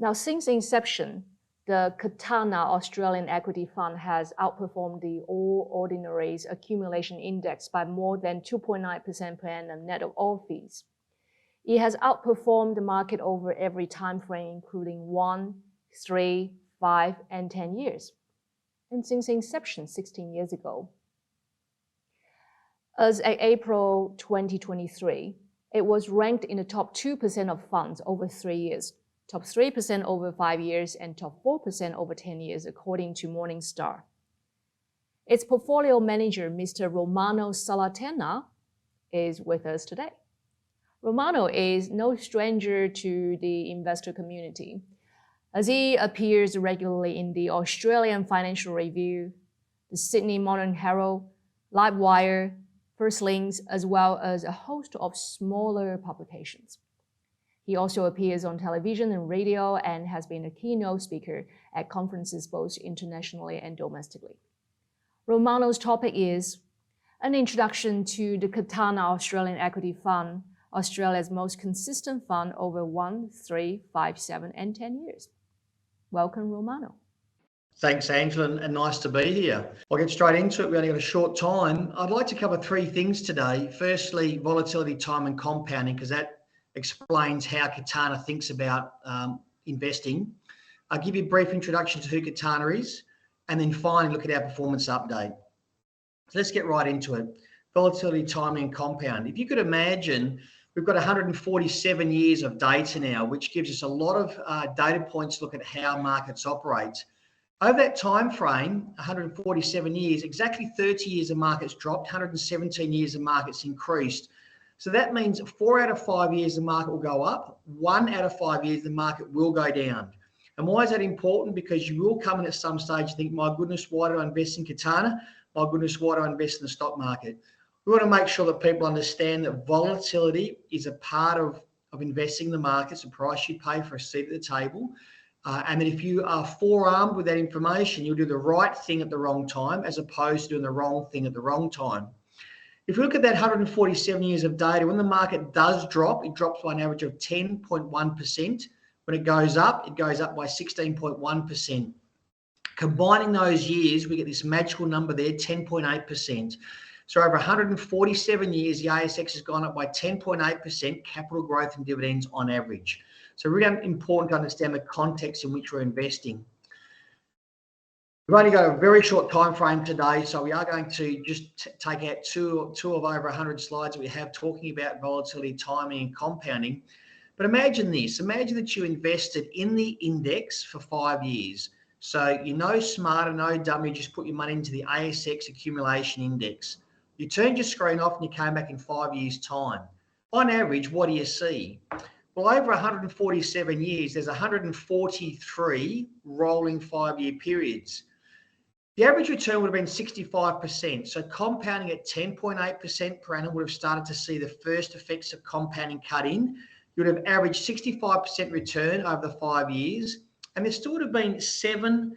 Now, since inception, the Katana Australian Equity Fund has outperformed the All Ordinaries Accumulation Index by more than 2.9% per annum net of all fees. It has outperformed the market over every time frame, including 1, 3, 5, and 10 years. And since inception 16 years ago. As of April 2023, it was ranked in the top 2% of funds over 3 years, top 3% over 5 years, and top 4% over 10 years, according to Morningstar. Its portfolio manager, Mr. Romano Sala Tenna, is with us today. Romano is no stranger to the investor community, as he appears regularly in the Australian Financial Review, the Sydney Morning Herald, LiveWire, Firstlinks, as well as a host of smaller publications. He also appears on television and radio and has been a keynote speaker at conferences both internationally and domestically. Romano's topic is an introduction to the Katana Australian Equity Fund, Australia's most consistent fund over 1, 3, 5, 7, and 10 years. Welcome, Romano. Thanks, Angela, and nice to be here. I'll get straight into it. We only got a short time. I'd like to cover 3 things today. Firstly, volatility, time, and compounding, because that explains how Katana thinks about investing. I'll give you a brief introduction to who Katana is, and then finally look at our performance update. So let's get right into it. Volatility, timing, and compound. If you could imagine, we've got 147 years of data now, which gives us a lot of data points to look at how markets operate. Over that time frame, 147 years, exactly 30 years of markets dropped, 117 years of markets increased. So that means 4 out of 5 years the market will go up, 1 out of 5 years the market will go down. And why is that important? Because you will come in at some stage and think, my goodness, why do I invest in Katana? My goodness, why do I invest in the stock market? We want to make sure that people understand that volatility is a part of investing in the markets, the price you pay for a seat at the table. And that if you are forearmed with that information, you'll do the right thing at the wrong time, as opposed to doing the wrong thing at the wrong time. If you look at that 147 years of data, when the market does drop, it drops by an average of 10.1%. When it goes up by 16.1%. Combining those years, we get this magical number there, 10.8%. So over 147 years, the ASX has gone up by 10.8% capital growth and dividends on average. So really important to understand the context in which we're investing. We've only got a very short time frame today, so we are going to just take out two of over 100 slides that we have talking about volatility, timing, and compounding. But imagine this. Imagine that you invested in the index for 5 years. So you're no smarter, no dummy, you just put your money into the ASX Accumulation Index. You turned your screen off and you came back in 5 years' time. On average, what do you see? Well, over 147 years, there's 143 rolling 5-year periods. The average return would have been 65%. So compounding at 10.8% per annum would have started to see the first effects of compounding cut in. You would have averaged 65% return over the 5 years. And there still would have been 7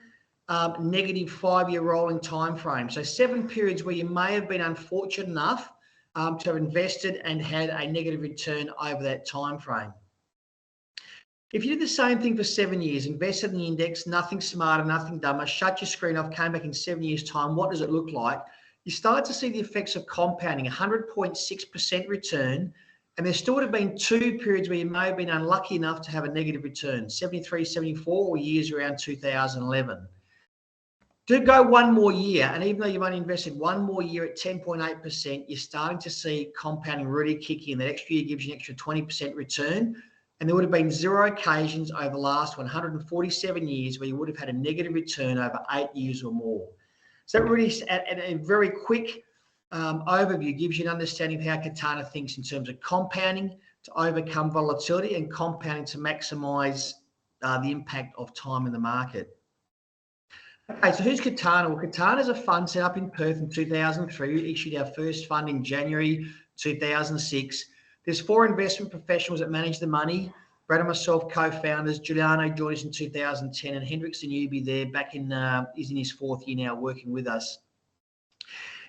negative 5-year rolling time frames. So 7 periods where you may have been unfortunate enough to have invested and had a negative return over that time frame. If you did the same thing for 7 years, invested in the index, nothing smarter, nothing dumber, shut your screen off, came back in 7 years' time, what does it look like? You start to see the effects of compounding, 100.6% return, and there still would have been 2 periods where you may have been unlucky enough to have a negative return, 73, 74, or years around 2011. Do go 1 more year, and even though you've only invested 1 more year at 10.8%, you're starting to see compounding really kick in. That extra year gives you an extra 20% return. And there would have been 0 occasions over the last 147 years where you would have had a negative return over 8 years or more. So that really, at a very quick overview, gives you an understanding of how Katana thinks in terms of compounding to overcome volatility and compounding to maximize the impact of time in the market. Okay, so who's Katana? Well, Katana is a fund set up in Perth in 2003. We issued our first fund in January 2006. There's 4 investment professionals that manage the money. Brad and myself, co-founders. Giuliano joined us in 2010, and Hendricks and Newby there back in, is in his 4th year now working with us.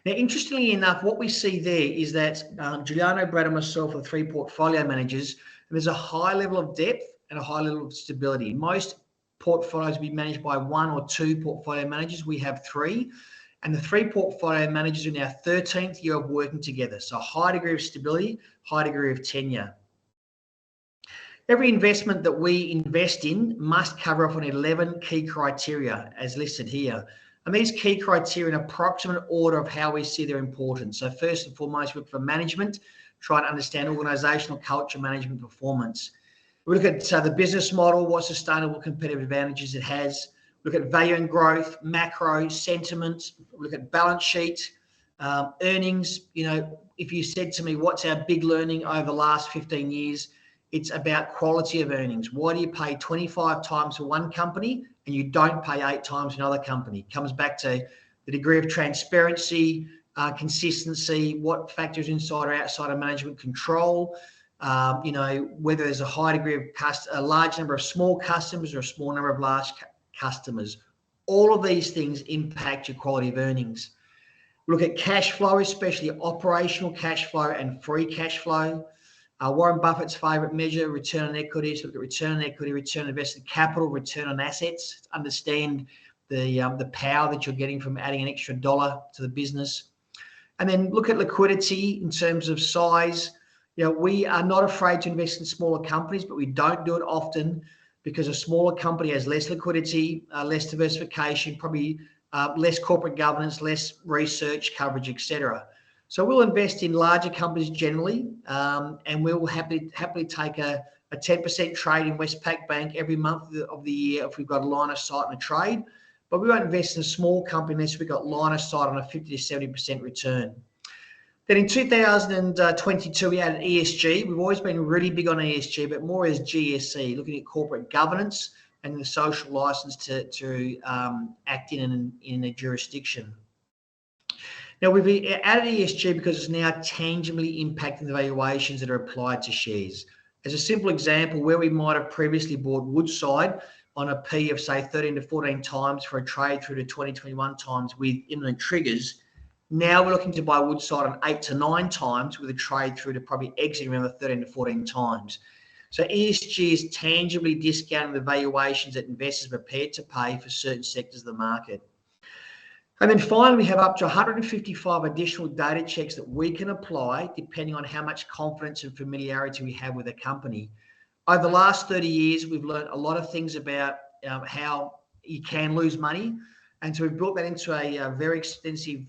Now, interestingly enough, what we see there is that Giuliano, Brad and myself are 3 portfolio managers, and there's a high level of depth and a high level of stability. Most portfolios will be managed by 1 or 2 portfolio managers. We have 3, and the 3 portfolio managers are in our 13th year of working together. So a high degree of stability, high degree of tenure. Every investment that we invest in must cover off on 11 key criteria as listed here. And these key criteria in approximate order of how we see their importance. So first and foremost, we look for management, try and understand organisational culture, management, performance. We look at the business model, what sustainable competitive advantages it has. We look at value and growth, macro, sentiment. We look at balance sheet, earnings. You know, if you said to me, what's our big learning over the last 15 years? It's about quality of earnings. Why do you pay 25 times for one company and you don't pay 8 times for another company? It comes back to the degree of transparency, consistency, what factors inside or outside of management control, you know, whether there's a high degree of a large number of small customers or a small number of large customers. All of these things impact your quality of earnings. Look at cash flow, especially operational cash flow and free cash flow. Warren Buffett's favourite measure, return on equity. So look at return on equity, return on invested capital, return on assets. Understand the power that you're getting from adding an extra dollar to the business. And then look at liquidity in terms of size. You know, we are not afraid to invest in smaller companies, but we don't do it often because a smaller company has less liquidity, less diversification, probably less corporate governance, less research coverage, etc. So we'll invest in larger companies generally, and we'll happily take a 10% trade in Westpac Bank every month of the year if we've got a line of sight on a trade. But we won't invest in a small company unless we've got line of sight on a 50 to 70% return. Then in 2022, we added ESG. We've always been really big on ESG, but more as GSE, looking at corporate governance and the social license to act in a jurisdiction. Now, we've added ESG because it's now tangibly impacting the valuations that are applied to shares. As a simple example, where we might have previously bought Woodside on a P of, say, 13 to 14 times for a trade through to 2021 times with imminent triggers, now we're looking to buy Woodside on 8 to 9 times with a trade through to probably exiting around the 13 to 14 times. So ESG is tangibly discounting the valuations that investors are prepared to pay for certain sectors of the market. And then finally, we have up to 155 additional data checks that we can apply depending on how much confidence and familiarity we have with a company. Over the last 30 years, we've learned a lot of things about how you can lose money. And so we've built that into a very extensive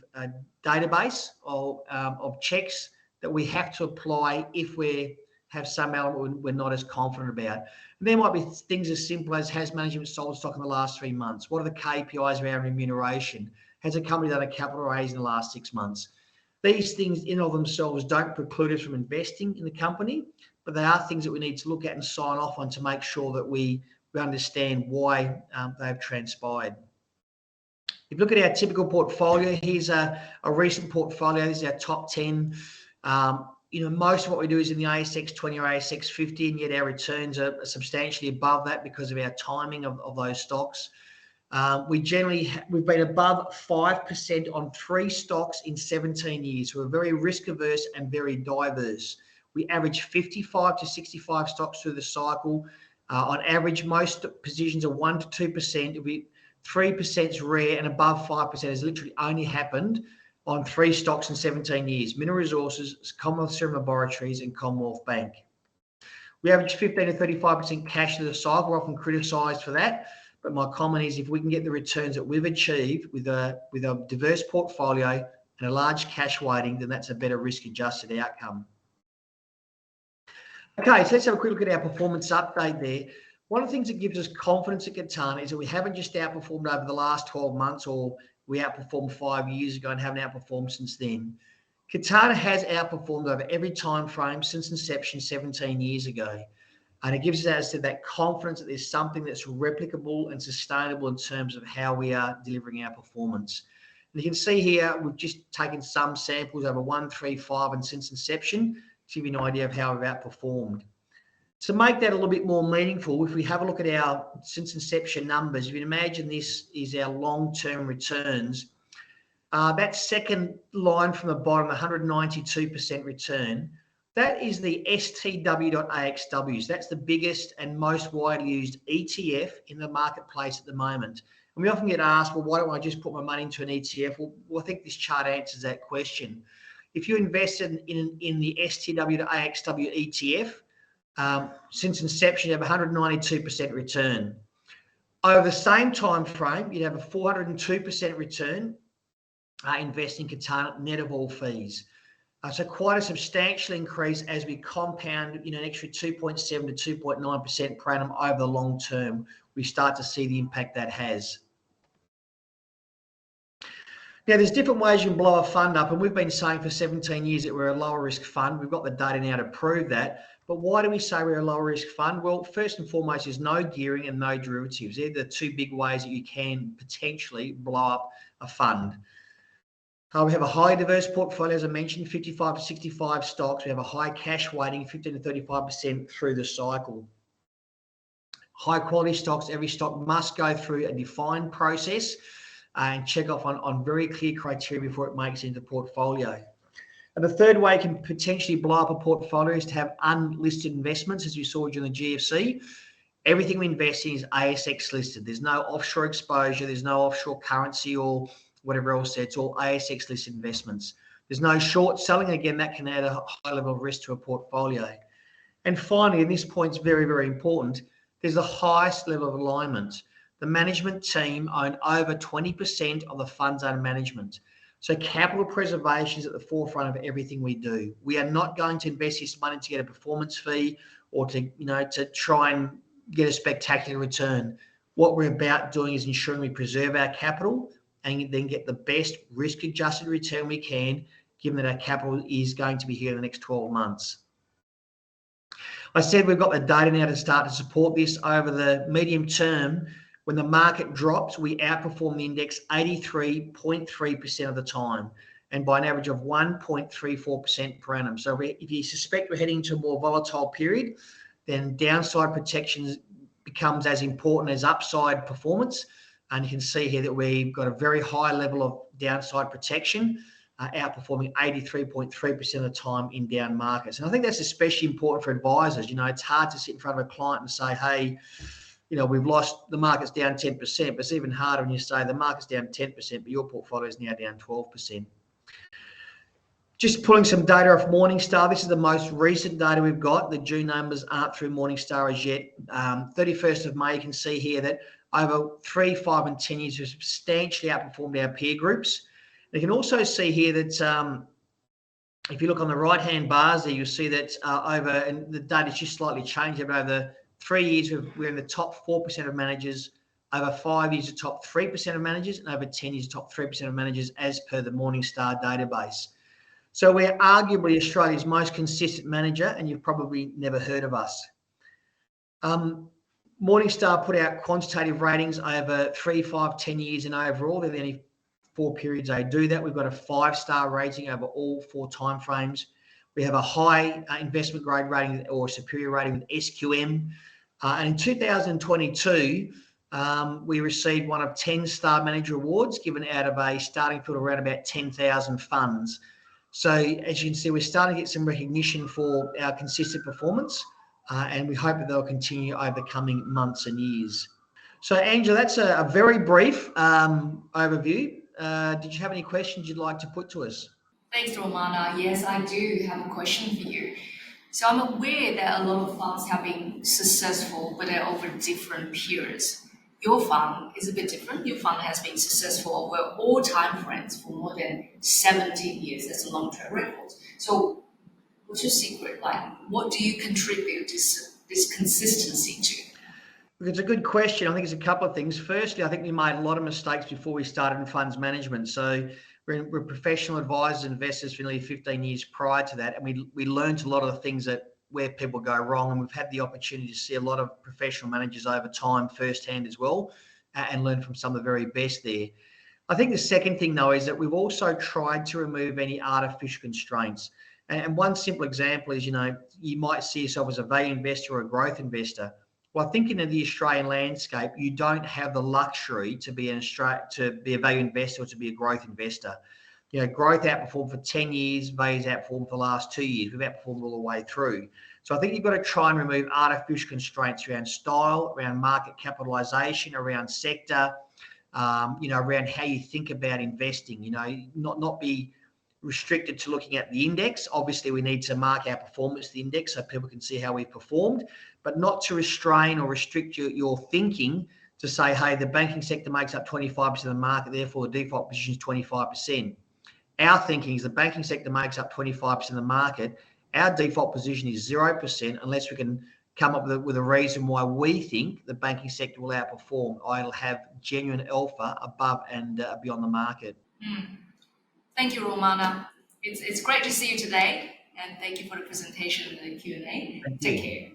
database of checks that we have to apply if we have some element we're not as confident about. And there might be things as simple as, has management sold stock in the last 3 months? What are the KPIs around remuneration? Has a company done a capital raise in the last 6 months? These things in and of themselves don't preclude us from investing in the company, but they are things that we need to look at and sign off on to make sure that we understand why they've transpired. If you look at our typical portfolio, here's a recent portfolio. This is our top 10. You know, most of what we do is in the ASX 20 or ASX 50, and yet our returns are substantially above that because of our timing of those stocks. We've been above 5% on 3 stocks in 17 years. We're very risk averse and very diverse. We average 55 to 65 stocks through the cycle. On average, most positions are 1 to 2%. It'll be 3% is rare, and above 5% has literally only happened on 3 stocks in 17 years: Mineral Resources, Commonwealth Serum Laboratories, and Commonwealth Bank. We average 15 to 35% cash through the cycle. We're often criticised for that, but my comment is if we can get the returns that we've achieved with a diverse portfolio and a large cash weighting, then that's a better risk-adjusted outcome. Okay, so let's have a quick look at our performance update there. One of the things that gives us confidence at Katana is that we haven't just outperformed over the last 12 months, or we outperformed 5 years ago and haven't outperformed since then. Katana has outperformed over every time frame since inception 17 years ago. And it gives us that confidence that there's something that's replicable and sustainable in terms of how we are delivering our performance. And you can see here, we've just taken some samples over 1, 3, 5, and since inception to give you an idea of how we've outperformed. To make that a little bit more meaningful, if we have a look at our since inception numbers, if you imagine this is our long-term returns, that second line from the bottom, 192% return, That is the STW.AXWs. That's the biggest and most widely used ETF in the marketplace at the moment. And we often get asked, well, why don't I just put my money into an ETF? Well, I think this chart answers that question. If you invested in the STW.AXW ETF, since inception, you have 192% return. Over the same time frame, you'd have a 402% return investing Katana net of all fees. So quite a substantial increase as we compound, an extra 2.7 to 2.9% per annum over the long term. We start to see the impact that has. Now, there's different ways you can blow a fund up, and we've been saying for 17 years that we're a lower risk fund. We've got the data now to prove that. But why do we say we're a lower risk fund? Well, first and foremost is no gearing and no derivatives. They're the two big ways that you can potentially blow up a fund. We have a high diverse portfolio, as I mentioned, 55 to 65 stocks. We have a high cash weighting, 15 to 35% through the cycle. High quality stocks, every stock must go through a defined process and check off on very clear criteria before it makes it into the portfolio. And the third way you can potentially blow up a portfolio is to have unlisted investments, as you saw during the GFC. Everything we invest in is ASX listed. There's no offshore exposure. There's no offshore currency or whatever else. It's all ASX listed investments. There's no short selling. Again, that can add a high level of risk to a portfolio. And finally, and this point's very, very important, there's the highest level of alignment. The management team own over 20% of the funds under management. So capital preservation is at the forefront of everything we do. We are not going to invest this money to get a performance fee or to try and get a spectacular return. What we're about doing is ensuring we preserve our capital and then get the best risk-adjusted return we can, given that our capital is going to be here in the next 12 months. I said we've got the data now to start to support this. Over the medium term, when the market drops, we outperform the index 83.3% of the time, and by an average of 1.34% per annum. So if you suspect we're heading into a more volatile period, then downside protection becomes as important as upside performance. And you can see here that we've got a very high level of downside protection, outperforming 83.3% of the time in down markets. And I think that's especially important for advisors. It's hard to sit in front of a client and say, hey, we've lost, the market's down 10%, but it's even harder when you say the market's down 10%, but your portfolio is now down 12%. Just pulling some data off Morningstar. This is the most recent data we've got. The June numbers aren't through Morningstar as yet. 31st of May, you can see here that over 3, 5 and 10 years, we've substantially outperformed our peer groups. You can also see here that if you look on the right-hand bars there, you'll see that and the data's just slightly changed, but over the 3 years, we're in the top 4% of managers, over 5 years, the top 3% of managers, and over 10 years, the top 3% of managers as per the Morningstar database. So we're arguably Australia's most consistent manager, and you've probably never heard of us. Morningstar put out quantitative ratings over 3, 5, 10 years and overall. They're the only 4 periods they do that. We've got a 5-star rating over all 4 timeframes. We have a high investment grade rating or superior rating with SQM. And in 2022, we received one of 10 Star Manager Awards given out of a starting field of around about 10,000 funds. So as you can see, we're starting to get some recognition for our consistent performance, and we hope that they'll continue over the coming months and years. So Angela, that's a very brief overview. Did you have any questions you'd like to put to us? Thanks, Romano. Yes, I do have a question for you. So I'm aware that a lot of funds have been successful, but they're over different periods. Your fund is a bit different. Your fund has been successful over all time frames for more than 17 years. That's a long-term record. So what's your secret? What do you contribute this consistency to? It's a good question. I think it's a couple of things. Firstly, I think we made a lot of mistakes before we started in funds management. So we're professional advisors and investors for nearly 15 years prior to that. And we learned a lot of the things where people go wrong. And we've had the opportunity to see a lot of professional managers over time firsthand as well, and learn from some of the very best there. I think the second thing, though, is that we've also tried to remove any artificial constraints. And one simple example is, you might see yourself as a value investor or a growth investor. Well, I think in the Australian landscape, you don't have the luxury to be a value investor or to be a growth investor. growth outperformed for 10 years, values outperformed for the last 2 years. We've outperformed all the way through. So I think you've got to try and remove artificial constraints around style, around market capitalisation, around sector, around how you think about investing. Not be restricted to looking at the index. Obviously, we need to mark our performance to the index so people can see how we've performed, but not to restrain or restrict your thinking to say, hey, the banking sector makes up 25% of the market, therefore the default position is 25%. Our thinking is the banking sector makes up 25% of the market. Our default position is 0% unless we can come up with a reason why we think the banking sector will outperform. It'll have genuine alpha above and beyond the market. Thank you, Romano. It's great to see you today, and thank you for the presentation and the Q&A. Take care.